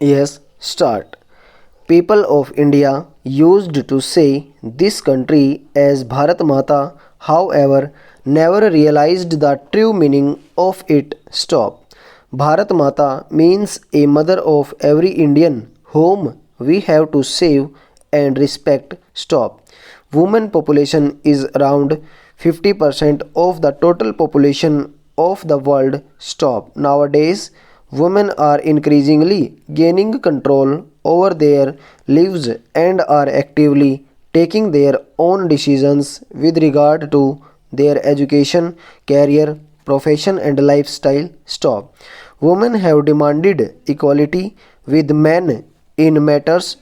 Yes, start. People of India used to say this country as Bharat Mata, however, never realized the true meaning of it. Stop. Bharat Mata means a mother of every Indian whom we have to save and respect. Stop. Women population is around 50% of the total population of the world. Stop. Nowadays, women are increasingly gaining control over their lives and are actively taking their own decisions with regard to their education, career, profession, and lifestyle. Stop. Women have demanded equality with men in matters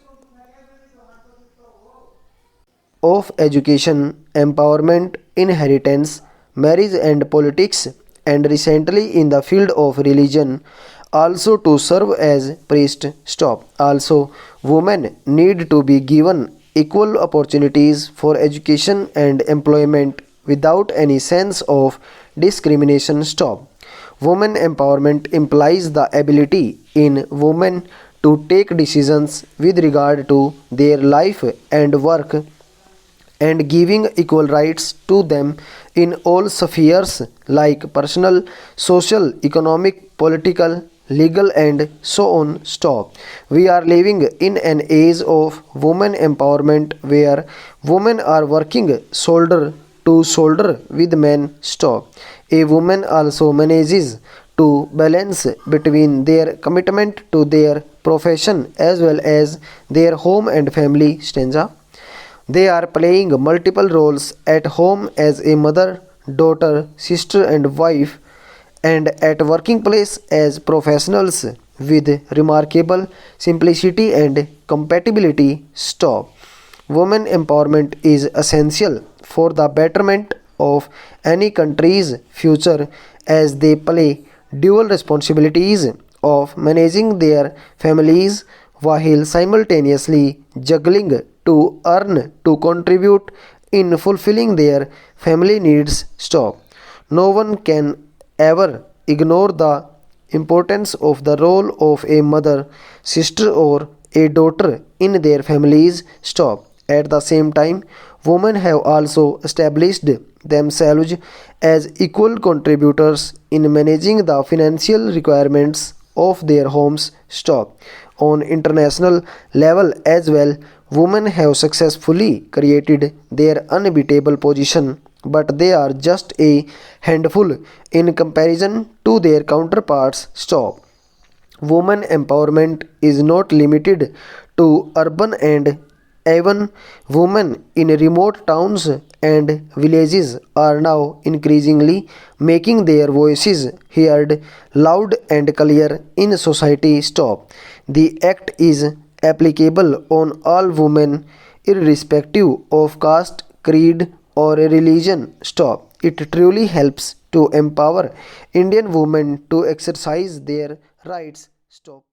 of education, empowerment, inheritance, marriage and politics, and recently in the field of religion, also to serve as priest. Stop. Also, women need to be given equal opportunities for education and employment without any sense of discrimination. Stop. Women empowerment implies the ability in women to take decisions with regard to their life and work and giving equal rights to them in all spheres like personal, social, economic, political, legal, and so on. Stop. We are living in an age of women empowerment where women are working shoulder to shoulder with men. Stop. A woman also manages to balance between their commitment to their profession as well as their home and family. Stanza. They are playing multiple roles at home as a mother, daughter, sister, and wife, and at working place as professionals with remarkable simplicity and compatibility. Stop. Women empowerment is essential for the betterment of any country's future as they play dual responsibilities of managing their families while simultaneously juggling to earn to contribute in fulfilling their family needs. Stop. No one can ever ignore the importance of the role of a mother, sister, or a daughter in their families. Stop. At the same time, women have also established themselves as equal contributors in managing the financial requirements of their homes. Stop. On international level as well, women have successfully created their unbeatable position, but they are just a handful in comparison to their counterparts. Stop. Women empowerment is not limited to urban and even women in remote towns and villages are now increasingly making their voices heard loud and clear in society. Stop. The act is applicable on all women irrespective of caste, creed, or religion. Stop. It truly helps to empower Indian women to exercise their rights. Stop.